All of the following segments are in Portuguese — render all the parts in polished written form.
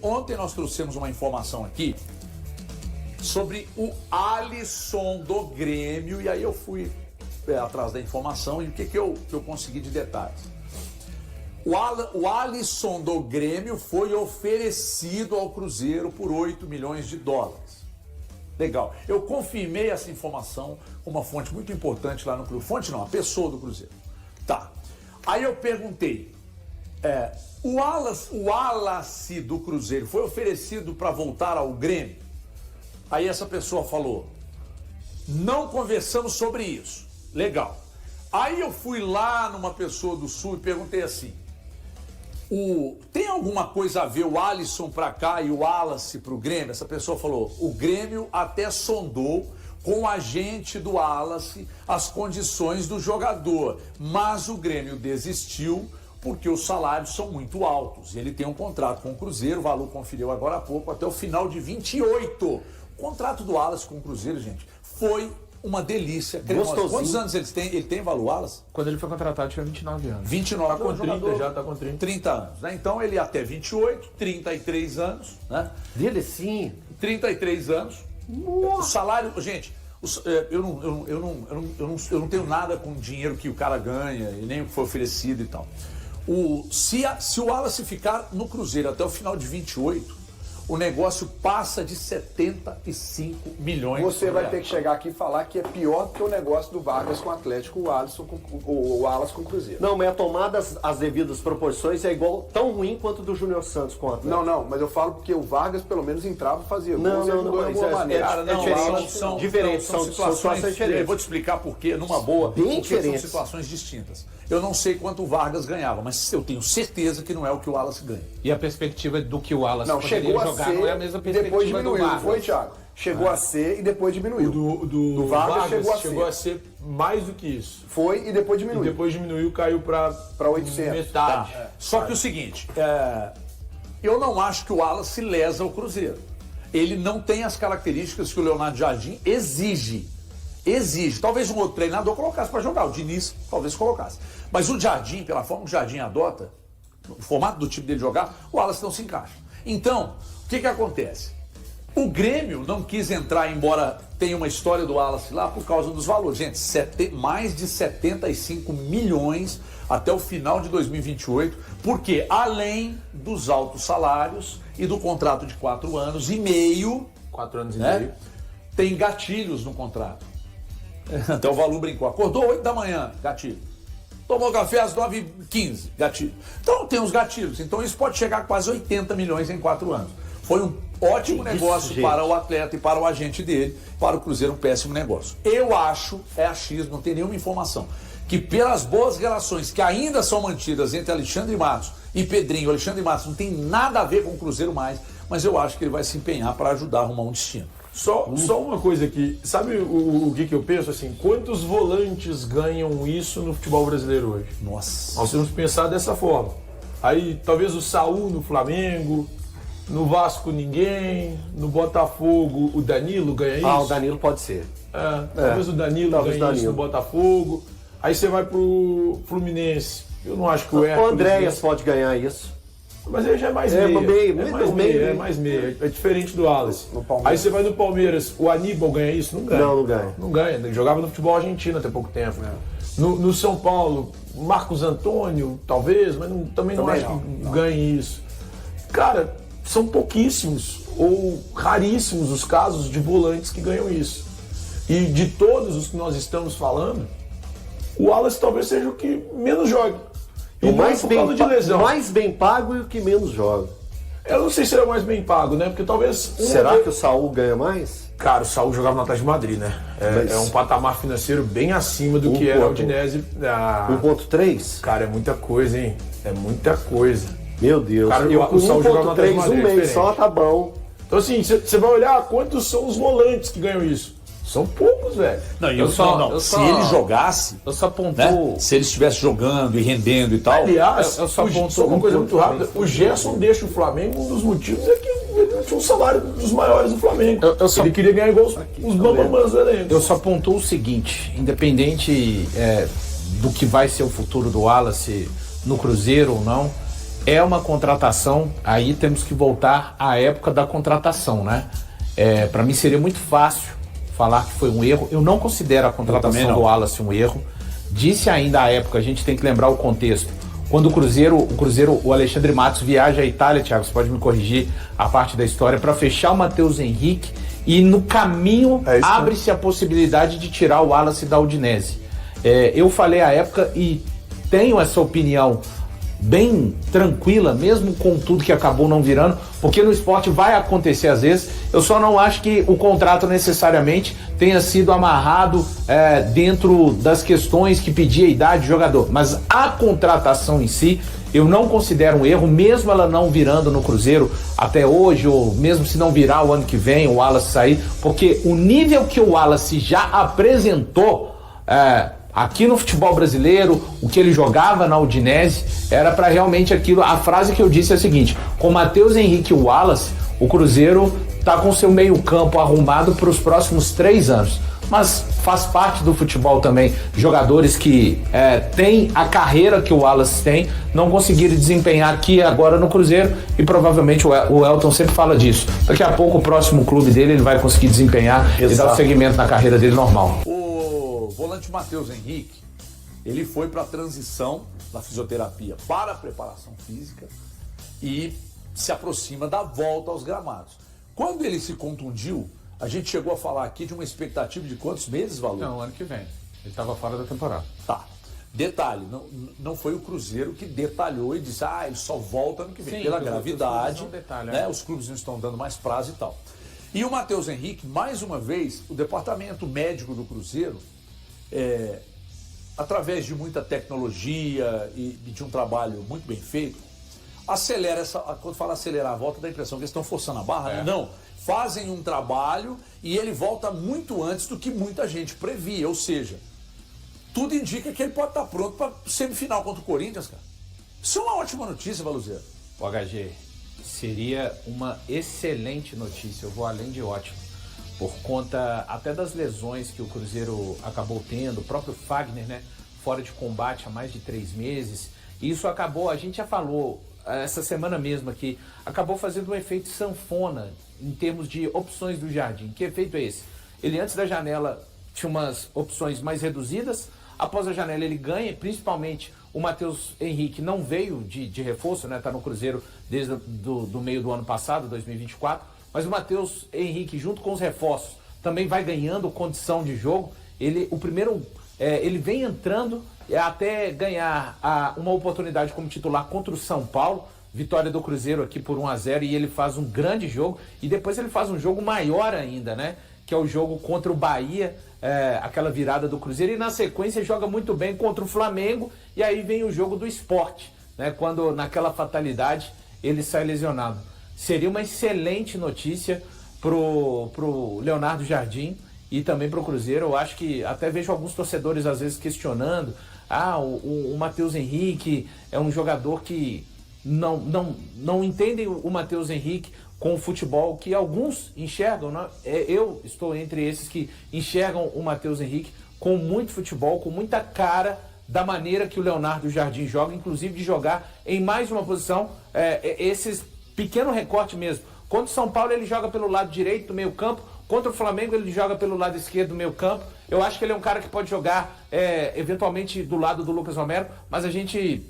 ontem nós trouxemos uma informação aqui sobre o Alisson do Grêmio, e aí eu fui atrás da informação e o que eu consegui de detalhes. O Alisson do Grêmio foi oferecido ao Cruzeiro por 8 milhões de dólares. Legal. Eu confirmei essa informação com uma fonte muito importante lá no Cruzeiro. Fonte não, a pessoa do Cruzeiro. Tá. Aí eu perguntei, o Wallace do Cruzeiro foi oferecido para voltar ao Grêmio? Aí essa pessoa falou, não conversamos sobre isso. Legal. Aí eu fui lá numa pessoa do Sul e perguntei assim, tem alguma coisa a ver o Alisson para cá e o Wallace para o Grêmio? Essa pessoa falou, o Grêmio até sondou com o agente do Wallace as condições do jogador, mas o Grêmio desistiu porque os salários são muito altos. Ele tem um contrato com o Cruzeiro, o Valu conferiu agora há pouco, até o final de 28. O contrato do Wallace com o Cruzeiro, gente, foi uma delícia. Gostosinho. Quantos anos ele tem, Valu, Wallace? Quando ele foi contratado, tinha 29 anos. 29 tá com 30 já, tá com 30. 30 anos, né? Então ele até 28, 33 anos, né? Dele sim. 33 anos. Nossa. O salário, gente, eu não tenho nada com o dinheiro que o cara ganha e nem o que foi oferecido e tal. Se o Wallace ficar no Cruzeiro até o final de 28, o negócio passa de 75 milhões. Você vai ter que chegar aqui e falar que é pior do que o negócio do Vargas com o Atlético, o Wallace com o Cruzeiro. Não, mas a tomada as devidas proporções é igual, tão ruim quanto do Júnior Santos com o Atlético. Não, mas eu falo porque o Vargas pelo menos entrava e fazia. Não, mas são situações diferentes. Eu vou te explicar por quê, numa boa, bem porque são situações distintas. Eu não sei quanto o Vargas ganhava, mas eu tenho certeza que não é o que o Wallace ganha. E a perspectiva do que o Wallace poderia jogar não é a mesma perspectiva depois diminuiu, do Vargas. Não foi, Thiago? Chegou a ser e depois diminuiu. Do Vargas chegou a ser mais do que isso. Foi e depois diminuiu. E depois diminuiu, caiu para 800. Metade. Tá. Só que o seguinte, eu não acho que o Wallace lesa o Cruzeiro. Ele não tem as características que o Leonardo Jardim exige. Talvez um outro treinador colocasse para jogar. O Diniz talvez colocasse. Mas o Jardim, pela forma que o Jardim adota, o formato do time dele jogar, o Wallace não se encaixa. Então, o que acontece? O Grêmio não quis entrar, embora tenha uma história do Wallace lá, por causa dos valores. Gente, mais de 75 milhões até o final de 2028, porque além dos altos salários e do contrato de 4 anos e meio, 4 anos e meio, tem gatilhos no contrato. Até o Valu brincou, acordou 8 da manhã, gatilho. Tomou café às 9h15, gatilho. Então tem os gatilhos. Então isso pode chegar a quase 80 milhões em 4 anos. Foi um ótimo negócio para o atleta e para o agente dele. Para o Cruzeiro, um péssimo negócio. Eu acho, é achismo, não tem nenhuma informação, que pelas boas relações que ainda são mantidas entre Alexandre Matos e Pedrinho, Alexandre Matos não tem nada a ver com o Cruzeiro mais, mas eu acho que ele vai se empenhar para ajudar a arrumar um destino. Só uma coisa aqui, sabe o que eu penso assim? Quantos volantes ganham isso no futebol brasileiro hoje? Nossa. Nós temos que pensar dessa forma. Aí talvez o Saul no Flamengo, no Vasco ninguém, no Botafogo o Danilo ganha isso? O Danilo pode ser. Talvez o Danilo ganhe isso no Botafogo. Aí você vai pro Fluminense. Eu não acho que o Hércules... O Andréas pode ganhar isso. Mas ele já é mais meia. É mais meia. É diferente do Wallace. Aí você vai no Palmeiras, o Aníbal ganha isso? Não ganha. Não ganha. Não ganha. Ele jogava no futebol argentino até pouco tempo. No São Paulo, Marcos Antônio, talvez, mas também não acho que ganhe isso. Cara, são pouquíssimos ou raríssimos os casos de volantes que ganham isso. E de todos os que nós estamos falando, o Wallace talvez seja o que menos jogue. O mais bem pago e o que menos joga. Eu não sei se ele é o mais bem pago, né? Porque talvez... Será que o Saul ganha mais? Cara, o Saul jogava no Atlético de Madrid, né? É um patamar financeiro bem acima do que era o Udinese. 1.3? Cara, é muita coisa, hein? É muita coisa. Meu Deus. Cara, com 1.3 um mês só tá bom. Então assim, você vai olhar quantos são os volantes que ganham isso. São poucos, velho. Se ele jogasse, eu só pontuo, né? Se ele estivesse jogando e rendendo e tal. Aliás, só uma coisa muito rápida. O Gerson deixa o Flamengo, um dos motivos é que ele tinha um salário dos maiores do Flamengo. Ele queria ganhar igual os bambamãs do elenco. Eu só pontuo o seguinte, independente do que vai ser o futuro do Wallace no Cruzeiro ou não, é uma contratação, aí temos que voltar à época da contratação, né? Para mim seria muito fácil falar que foi um erro. Eu não considero a contratação do Wallace um erro. Disse ainda à época, a gente tem que lembrar o contexto. Quando o Alexandre Matos viaja à Itália, Thiago, você pode me corrigir a parte da história, para fechar o Matheus Henrique, e no caminho abre-se a possibilidade de tirar o Wallace da Udinese. Eu falei à época e tenho essa opinião bem tranquila, mesmo com tudo que acabou não virando, porque no esporte vai acontecer às vezes. Eu só não acho que o contrato necessariamente tenha sido amarrado dentro das questões que pedia a idade do jogador, mas a contratação em si eu não considero um erro, mesmo ela não virando no Cruzeiro até hoje, ou mesmo se não virar o ano que vem, o Wallace sair, porque o nível que o Wallace já apresentou aqui no futebol brasileiro, o que ele jogava na Udinese, era para realmente aquilo. A frase que eu disse é a seguinte: com Matheus Henrique e o Wallace, o Cruzeiro está com seu meio-campo arrumado para os próximos 3 anos. Mas faz parte do futebol também jogadores que têm a carreira que o Wallace tem, não conseguiram desempenhar aqui agora no Cruzeiro, e provavelmente o Elton sempre fala disso. Daqui a pouco o próximo clube dele ele vai conseguir desempenhar e dar o segmento na carreira dele normal. O volante Matheus Henrique, ele foi para a transição da fisioterapia para a preparação física e se aproxima da volta aos gramados. Quando ele se contundiu, a gente chegou a falar aqui de uma expectativa de quantos meses, Valor? Não, ano que vem. Ele estava fora da temporada. Tá. Detalhe, não foi o Cruzeiro que detalhou e disse, ele só volta ano que vem. Sim, pela gravidade, detalham, os clubes não estão dando mais prazo e tal. E o Matheus Henrique, mais uma vez, o departamento médico do Cruzeiro, através de muita tecnologia e de um trabalho muito bem feito, acelera quando fala acelerar a volta, dá a impressão que eles estão forçando a barra, né? Não. Fazem um trabalho e ele volta muito antes do que muita gente previa. Ou seja, tudo indica que ele pode estar pronto para semifinal contra o Corinthians, cara. Isso é uma ótima notícia, Valuzeiro. O HG, seria uma excelente notícia, eu vou além de ótimo, por conta até das lesões que o Cruzeiro acabou tendo, o próprio Fagner, né, fora de combate há mais de 3 meses. E isso acabou, a gente já falou essa semana mesmo aqui, acabou fazendo um efeito sanfona em termos de opções do Jardim. Que efeito é esse? Ele antes da janela tinha umas opções mais reduzidas, após a janela ele ganha, principalmente o Matheus Henrique não veio de reforço, né? Tá no Cruzeiro desde do meio do ano passado, 2024, mas o Matheus Henrique junto com os reforços também vai ganhando condição de jogo. Ele vem entrando até ganhar uma oportunidade como titular contra o São Paulo, vitória do Cruzeiro aqui por 1-0, e ele faz um grande jogo, e depois ele faz um jogo maior ainda, né? Que é o jogo contra o Bahia, aquela virada do Cruzeiro, e na sequência joga muito bem contra o Flamengo, e aí vem o jogo do Sport, né? Quando naquela fatalidade ele sai lesionado. Seria uma excelente notícia pro Leonardo Jardim e também pro Cruzeiro. Eu acho que até vejo alguns torcedores às vezes questionando, o Matheus Henrique é um jogador que não entendem o Matheus Henrique com o futebol que alguns enxergam, né? Eu estou entre esses que enxergam o Matheus Henrique com muito futebol, com muita cara da maneira que o Leonardo Jardim joga, inclusive de jogar em mais uma posição, esses pequeno recorte mesmo. Contra o São Paulo ele joga pelo lado direito do meio campo, contra o Flamengo ele joga pelo lado esquerdo do meio campo. Eu acho que ele é um cara que pode jogar eventualmente do lado do Lucas Romero, mas a gente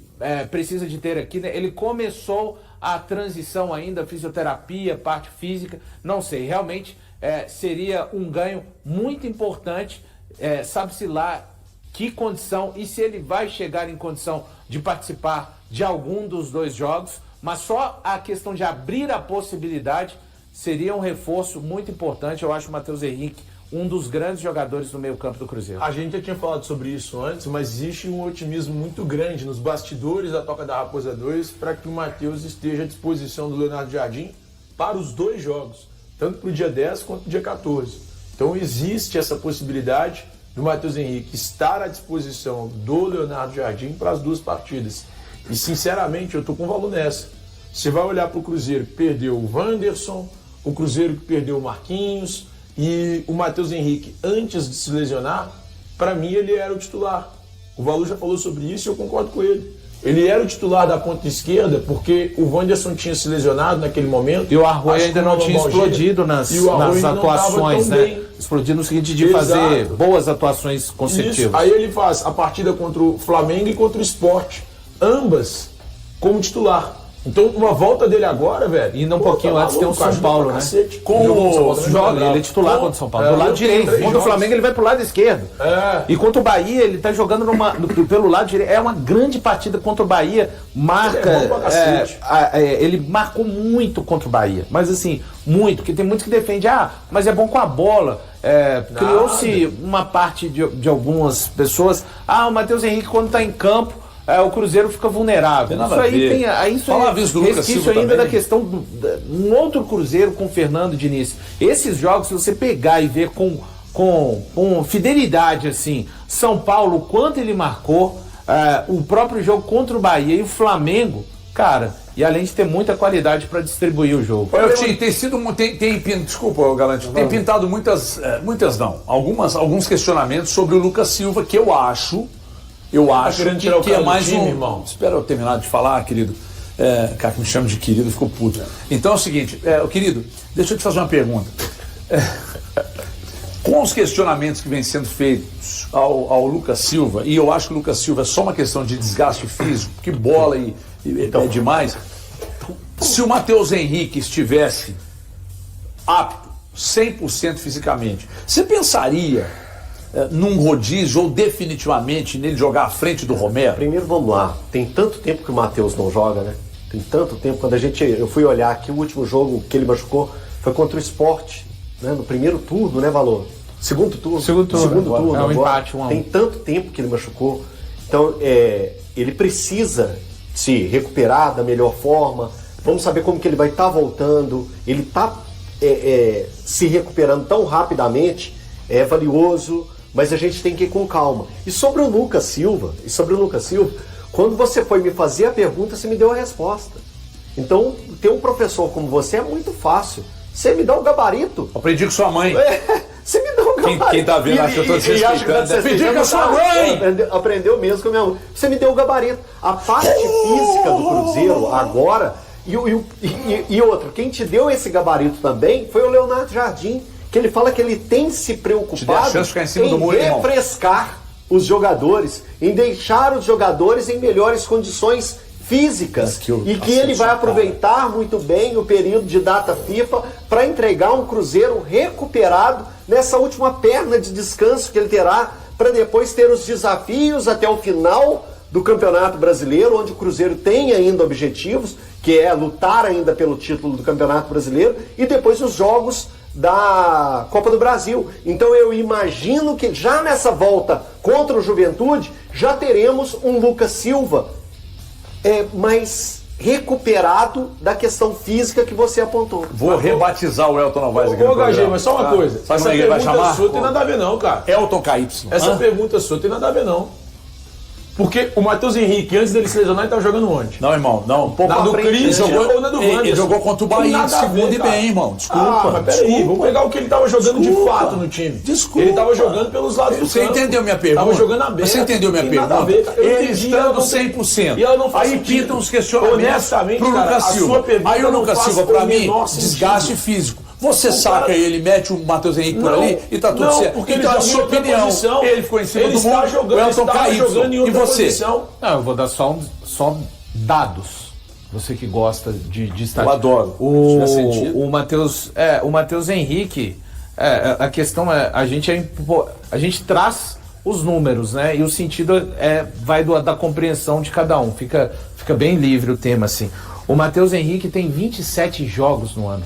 precisa de ter aqui, né? Ele começou a transição ainda, fisioterapia, parte física, não sei, realmente seria um ganho muito importante, sabe-se lá que condição e se ele vai chegar em condição de participar de algum dos 2 jogos, mas só a questão de abrir a possibilidade seria um reforço muito importante. Eu acho o Matheus Henrique um dos grandes jogadores do meio campo do Cruzeiro. A gente já tinha falado sobre isso antes, mas existe um otimismo muito grande nos bastidores da Toca da Raposa 2 para que o Matheus esteja à disposição do Leonardo Jardim para os 2 jogos, tanto para o dia 10 quanto para o dia 14. Então existe essa possibilidade do Matheus Henrique estar à disposição do Leonardo Jardim para as 2 partidas. E sinceramente eu estou com valor nessa. Você vai olhar para o Cruzeiro que perdeu o Wanderson, o Cruzeiro que perdeu o Marquinhos, e o Matheus Henrique, antes de se lesionar, para mim ele era o titular. O Valu já falou sobre isso e eu concordo com ele. Ele era o titular da ponta esquerda porque o Wanderson tinha se lesionado naquele momento. E o Arroio ainda não tinha explodido nas atuações, né? Explodindo no sentido de fazer boas atuações consecutivas. Isso. Aí ele faz a partida contra o Flamengo e contra o Sport, ambas como titular. Então, uma volta dele agora, velho. E ainda um pouquinho antes tem o São Paulo, né? Com o joga, ele é titular contra o São Paulo. Do lado direito. Contra o Flamengo, ele vai pro lado esquerdo. E contra o Bahia, ele tá jogando pelo lado direito. É uma grande partida contra o Bahia. Ele marcou muito contra o Bahia. Mas assim, muito. Porque tem muitos que defendem, mas é bom com a bola. Criou-se uma parte de algumas pessoas. O Matheus Henrique, quando tá em campo, o Cruzeiro fica vulnerável. Isso aí tem resquício ainda da questão um outro Cruzeiro com o Fernando Diniz. Esses jogos, se você pegar e ver com fidelidade assim, São Paulo, quanto ele marcou, o próprio jogo contra o Bahia e o Flamengo, cara, e além de ter muita qualidade para distribuir o jogo. Desculpa, Galante, tem pintado alguns questionamentos sobre o Lucas Silva, que eu acho que é mais time, irmão. Espera eu terminar de falar, querido. Cara, que me chama de querido, ficou puto. Então é o seguinte, querido, deixa eu te fazer uma pergunta. Com os questionamentos que vêm sendo feitos ao Lucas Silva, e eu acho que o Lucas Silva é só uma questão de desgaste físico, porque bola é demais. Se o Matheus Henrique estivesse apto, 100% fisicamente, você pensaria num rodízio ou definitivamente nele jogar à frente do Romero? Primeiro, vamos lá. Tem tanto tempo que o Matheus não joga, né? Tem tanto tempo. Eu fui olhar aqui, o último jogo que ele machucou foi contra o Sport, né? No primeiro turno, né, Valor? Segundo turno. Segundo turno. É um empate, 1-1. Tem tanto tempo que ele machucou. Então, ele precisa se recuperar da melhor forma. Vamos saber como que ele vai estar voltando. Ele está se recuperando tão rapidamente. É valioso, mas a gente tem que ir com calma. E sobre o Lucas Silva, quando você foi me fazer a pergunta, você me deu a resposta. Então, ter um professor como você é muito fácil. Você me dá o gabarito. Aprendi com sua mãe. Você me dá o gabarito. Quem tá vendo, acho que eu tô desrespeitando. Aprendi com a sua mãe. Aprendeu mesmo com a minha mãe. Você me deu o gabarito. A parte física do Cruzeiro agora, e outra, quem te deu esse gabarito também foi o Leonardo Jardim, que ele fala que ele tem se preocupado em refrescar os jogadores, em deixar os jogadores em melhores condições físicas, e que ele vai aproveitar muito bem o período de data FIFA para entregar um Cruzeiro recuperado nessa última perna de descanso que ele terá, para depois ter os desafios até o final do Campeonato Brasileiro, onde o Cruzeiro tem ainda objetivos, que é lutar ainda pelo título do Campeonato Brasileiro, e depois os jogos da Copa do Brasil. Então eu imagino que já nessa volta contra o Juventude já teremos um Lucas Silva mais recuperado da questão física que você apontou. Vou rebatizar o Elton Novaes aqui no programa. HG, mas só uma coisa. Essa pergunta sua tem nada a ver não, cara. Elton KY. Essa pergunta sua tem nada a ver não. Porque o Matheus Henrique, antes dele se lesionar, ele estava jogando onde? Não, irmão, não. Na do Cris ou na do Wanderson? Ele jogou contra o Bahia de segundo e bem, irmão. Desculpa. Mas peraí, vamos pegar o que ele estava jogando de fato no time. Desculpa. Ele estava jogando pelos lados do campo. Você entendeu minha pergunta? Estava jogando aberto. Você entendeu minha pergunta? Ele estando 100%. E ela não faz aí pintam os questionamentos honestamente, pro Lucas Silva. Aí o Lucas Silva, pra mim, desgaste físico. Você saca ele, mete o Matheus Henrique por ali e tá tudo certo. Porque então, a sua opinião, ele ficou em cima do mundo, o Elton KY. E você? Não, eu vou dar só dados. Você que gosta de estatística. Eu adoro. O Matheus Henrique, a questão é, a gente traz os números, né? E o sentido vai da compreensão de cada um. Fica bem livre o tema, assim. O Matheus Henrique tem 27 jogos no ano.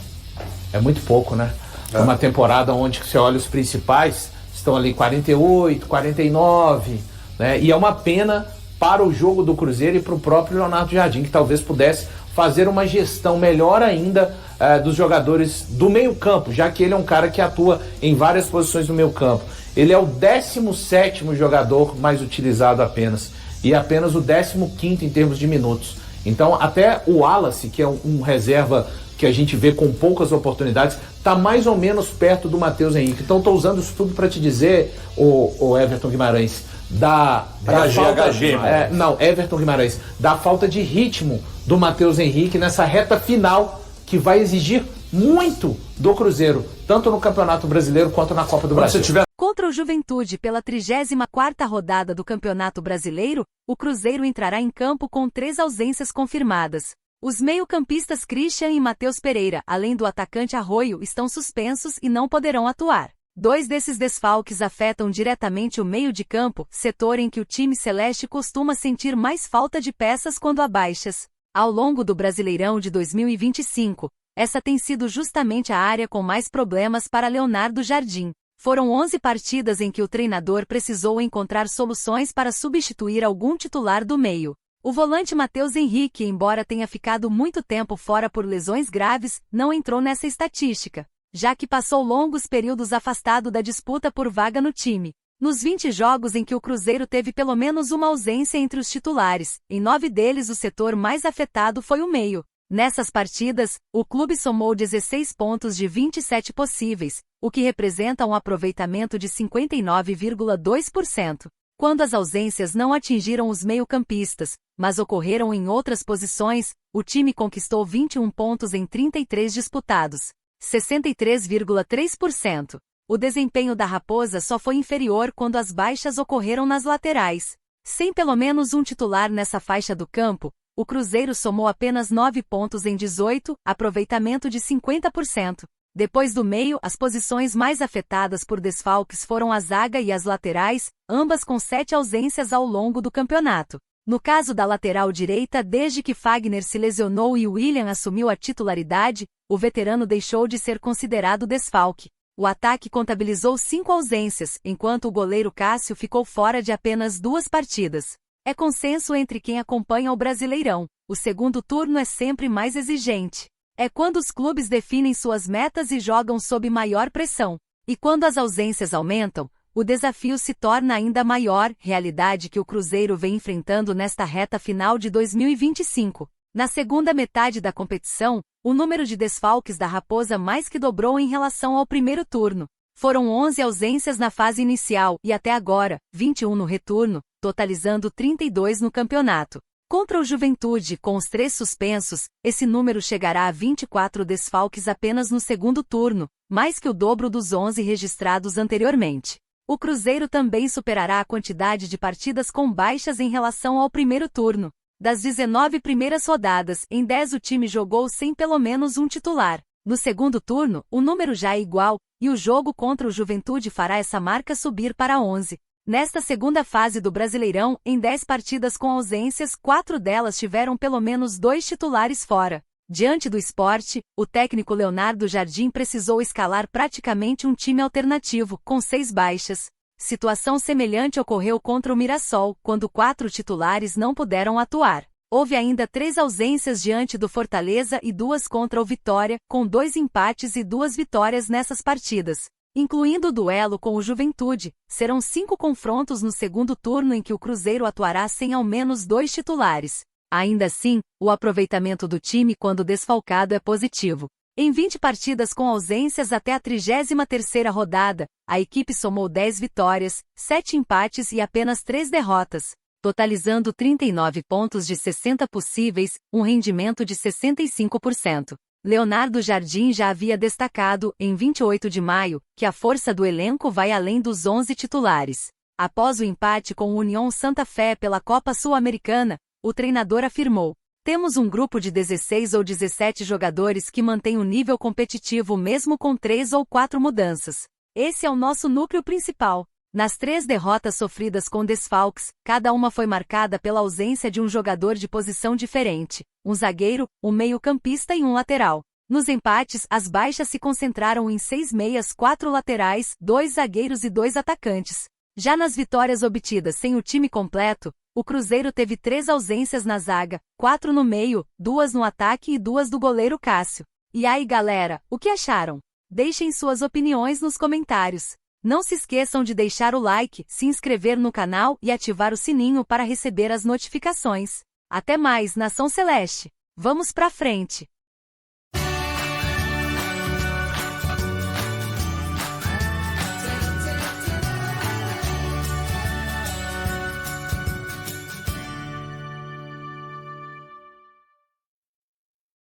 É muito pouco, né? É uma temporada onde você olha os principais, estão ali 48, 49, né? E é uma pena para o jogo do Cruzeiro e para o próprio Leonardo Jardim, que talvez pudesse fazer uma gestão melhor ainda dos jogadores do meio-campo, já que ele é um cara que atua em várias posições do meio-campo. Ele é o 17º jogador mais utilizado apenas, e apenas o 15º em termos de minutos. Então, até o Wallace, que é um reserva que a gente vê com poucas oportunidades, está mais ou menos perto do Matheus Henrique. Então, estou usando isso tudo para te dizer, o Everton Guimarães, da falta, GHG, não, Everton Guimarães, da falta de ritmo do Matheus Henrique nessa reta final que vai exigir muito do Cruzeiro, tanto no Campeonato Brasileiro quanto na Copa do Brasil. Contra o Juventude pela 34ª rodada do Campeonato Brasileiro, o Cruzeiro entrará em campo com 3 ausências confirmadas. Os meio-campistas Christian e Matheus Pereira, além do atacante Arroio, estão suspensos e não poderão atuar. 2 desses desfalques afetam diretamente o meio de campo, setor em que o time celeste costuma sentir mais falta de peças quando há baixas. Ao longo do Brasileirão de 2025, essa tem sido justamente a área com mais problemas para Leonardo Jardim. Foram 11 partidas em que o treinador precisou encontrar soluções para substituir algum titular do meio. O volante Matheus Henrique, embora tenha ficado muito tempo fora por lesões graves, não entrou nessa estatística, já que passou longos períodos afastado da disputa por vaga no time. Nos 20 jogos em que o Cruzeiro teve pelo menos uma ausência entre os titulares, em 9 deles o setor mais afetado foi o meio. Nessas partidas, o clube somou 16 pontos de 27 possíveis, o que representa um aproveitamento de 59,2%. Quando as ausências não atingiram os meio-campistas, mas ocorreram em outras posições, o time conquistou 21 pontos em 33 disputados, 63,3%. O desempenho da Raposa só foi inferior quando as baixas ocorreram nas laterais. Sem pelo menos um titular nessa faixa do campo, o Cruzeiro somou apenas 9 pontos em 18, aproveitamento de 50%. Depois do meio, as posições mais afetadas por desfalques foram a zaga e as laterais, ambas com 7 ausências ao longo do campeonato. No caso da lateral direita, desde que Fagner se lesionou e William assumiu a titularidade, o veterano deixou de ser considerado desfalque. O ataque contabilizou 5 ausências, enquanto o goleiro Cássio ficou fora de apenas 2 partidas. É consenso entre quem acompanha o Brasileirão: o segundo turno é sempre mais exigente. É quando os clubes definem suas metas e jogam sob maior pressão. E quando as ausências aumentam, o desafio se torna ainda maior, realidade que o Cruzeiro vem enfrentando nesta reta final de 2025. Na segunda metade da competição, o número de desfalques da Raposa mais que dobrou em relação ao primeiro turno. Foram 11 ausências na fase inicial e até agora, 21 no retorno, totalizando 32 no campeonato. Contra o Juventude, com os 3 suspensos, esse número chegará a 24 desfalques apenas no segundo turno, mais que o dobro dos 11 registrados anteriormente. O Cruzeiro também superará a quantidade de partidas com baixas em relação ao primeiro turno. Das 19 primeiras rodadas, em 10 o time jogou sem pelo menos um titular. No segundo turno, o número já é igual, e o jogo contra o Juventude fará essa marca subir para 11. Nesta segunda fase do Brasileirão, em 10 partidas com ausências, 4 delas tiveram pelo menos 2 titulares fora. Diante do Sport, o técnico Leonardo Jardim precisou escalar praticamente um time alternativo, com 6 baixas. Situação semelhante ocorreu contra o Mirassol, quando 4 titulares não puderam atuar. Houve ainda 3 ausências diante do Fortaleza e 2 contra o Vitória, com 2 empates e 2 vitórias nessas partidas. Incluindo o duelo com o Juventude, serão 5 confrontos no segundo turno em que o Cruzeiro atuará sem ao menos 2 titulares. Ainda assim, o aproveitamento do time quando desfalcado é positivo. Em 20 partidas com ausências até a 33ª rodada, a equipe somou 10 vitórias, 7 empates e apenas 3 derrotas, totalizando 39 pontos de 60 possíveis, um rendimento de 65%. Leonardo Jardim já havia destacado, em 28 de maio, que a força do elenco vai além dos 11 titulares. Após o empate com o União Santa Fé pela Copa Sul-Americana, o treinador afirmou: "Temos um grupo de 16 ou 17 jogadores que mantém o nível competitivo mesmo com 3 ou 4 mudanças. Esse é o nosso núcleo principal." Nas 3 derrotas sofridas com desfalques, cada uma foi marcada pela ausência de um jogador de posição diferente, um zagueiro, um meio-campista e um lateral. Nos empates, as baixas se concentraram em 6 meias, 4 laterais, 2 zagueiros e 2 atacantes. Já nas vitórias obtidas sem o time completo, o Cruzeiro teve 3 ausências na zaga, 4 no meio, 2 no ataque e 2 do goleiro Cássio. E aí galera, o que acharam? Deixem suas opiniões nos comentários. Não se esqueçam de deixar o like, se inscrever no canal e ativar o sininho para receber as notificações. Até mais, Nação Celeste! Vamos pra frente!